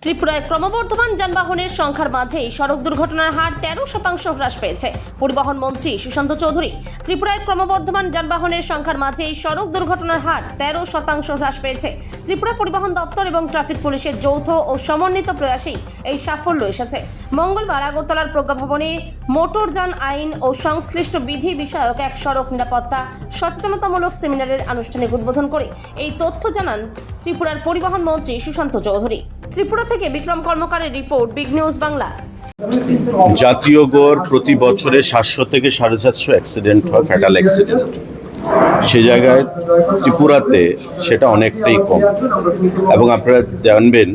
ত্রিপুরায় ক্রমবর্ধমান যানবাহনের সংখ্যার মাঝেই সড়ক দুর্ঘটনার হার 13% হ্রাস পেয়েছে। পরিবহন মন্ত্রী সুশান্ত চৌধুরী। ত্রিপুরায় ক্রমবর্ধমান যানবাহনের সংখ্যার মাঝেই সড়ক দুর্ঘটনার হার 13% হ্রাস পেয়েছে। ত্রিপুরা পরিবহন দপ্তর এবং ট্রাফিক পুলিশের যৌথ ও সমন্বিত প্রয়াসেই এই সাফল্য এসেছে। মঙ্গলবার আগরতলার প্রজ্ঞাভবনে মোটরযান আইন ও সংশ্লিষ্ট বিধি বিষয়ক এক সড়ক নিরাপত্তা সচেতনতামূলক সেমিনারের আনুষ্ঠানিক উদ্বোধন করে এই তথ্য জানান ত্রিপুরার পরিবহন মন্ত্রী সুশান্ত চৌধুরী। ত্রিপুরা থেকে বিক্রম কর্মকারের রিপোর্ট, বিগ নিউজ বাংলা। জাতীয় গড় প্রতি বছরে 700 থেকে 750 অ্যাক্সিডেন্ট হয়, ফ্যাটাল অ্যাক্সিডেন্ট। সে জায়গায় ত্রিপুরাতে সেটা অনেকটাই কম। এবং আপনারা জানবেন,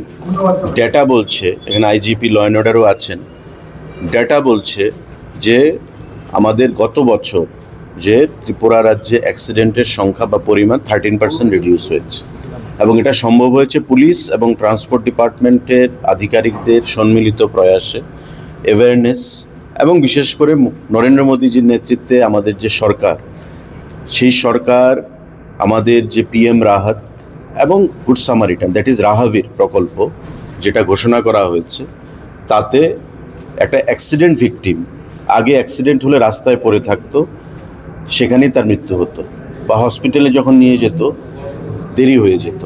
ডেটা বলছে, এখানে আইজিপি ল অ্যান্ড অর্ডারও আছেন, ডেটা বলছে যে আমাদের গত বছর যে ত্রিপুরা রাজ্যে অ্যাক্সিডেন্টের সংখ্যা বা পরিমাণ 13% রিডিউস হয়েছে। এবং এটা সম্ভব হয়েছে পুলিশ এবং ট্রান্সপোর্ট ডিপার্টমেন্টের আধিকারিকদের সম্মিলিত প্রয়াসে, অ্যাওয়ারনেস এবং বিশেষ করে নরেন্দ্র মোদীজির নেতৃত্বে আমাদের যে সরকার, সেই সরকার আমাদের যে পিএম রাহাত এবং গুড সামারিটান, দ্যাট ইজ রাহাভীর প্রকল্প যেটা ঘোষণা করা হয়েছে, তাতে একটা অ্যাক্সিডেন্ট ভিকটিম আগে অ্যাক্সিডেন্ট হলে রাস্তায় পড়ে থাকতো, সেখানেই তার মৃত্যু হতো বা হসপিটালে যখন নিয়ে যেত দেরি হয়ে যেত।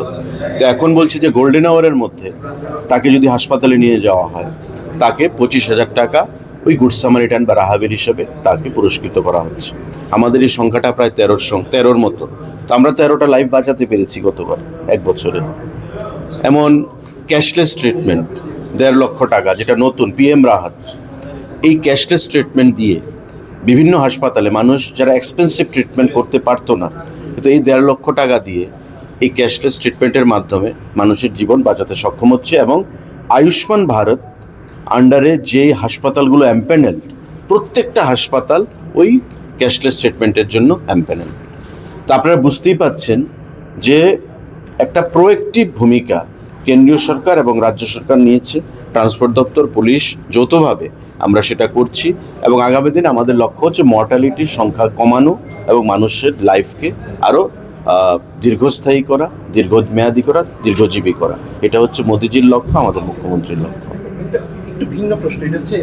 তো এখন বলছি যে গোল্ডেন আওয়ারের মধ্যে তাকে যদি হাসপাতালে নিয়ে যাওয়া হয়, তাকে 25,000 টাকা ওই গুড সামারিটান বা রাহাভীর হিসেবে তাকে পুরস্কৃত করা হচ্ছে। আমাদের এই সংখ্যাটা প্রায় 13 মতো। তো আমরা 13টা লাইফ বাঁচাতে পেরেছি গতবার এক বছরে। এমন ক্যাশলেস ট্রিটমেন্ট 1.5 লক্ষ টাকা, যেটা নতুন পিএম রাহাত, এই ক্যাশলেস ট্রিটমেন্ট দিয়ে বিভিন্ন হাসপাতালে মানুষ যারা এক্সপেন্সিভ ট্রিটমেন্ট করতে পারতো না, কিন্তু এই 1.5 লক্ষ টাকা দিয়ে এই ক্যাশলেস ট্রিটমেন্টের মাধ্যমে মানুষের জীবন বাঁচাতে সক্ষম হচ্ছে। এবং আয়ুষ্মান ভারত আন্ডারে যে হাসপাতালগুলো এমপ্যানেল, প্রত্যেকটা হাসপাতাল ওই ক্যাশলেস ট্রিটমেন্টের জন্য এমপ্যানেল। তো আপনারা বুঝতেই পাচ্ছেন যে একটা প্রোয়েক্টিভ ভূমিকা কেন্দ্রীয় সরকার এবং রাজ্য সরকার নিয়েছে, ট্রান্সপোর্ট দপ্তর, পুলিশ যৌথভাবে আমরা সেটা করছি। এবং আগামী দিনে আমাদের লক্ষ্য হচ্ছে মর্টালিটির সংখ্যা কমানো এবং মানুষের লাইফকে আরও দীর্ঘস্থায়ী করা, দীর্ঘমেয়াদী করা, দীর্ঘজীবী করা। এটা হচ্ছে মোদিজির লক্ষ্য, আমাদের মুখ্যমন্ত্রীর লক্ষ্য। একটু ভিন্ন প্রশ্ন, এটা হচ্ছে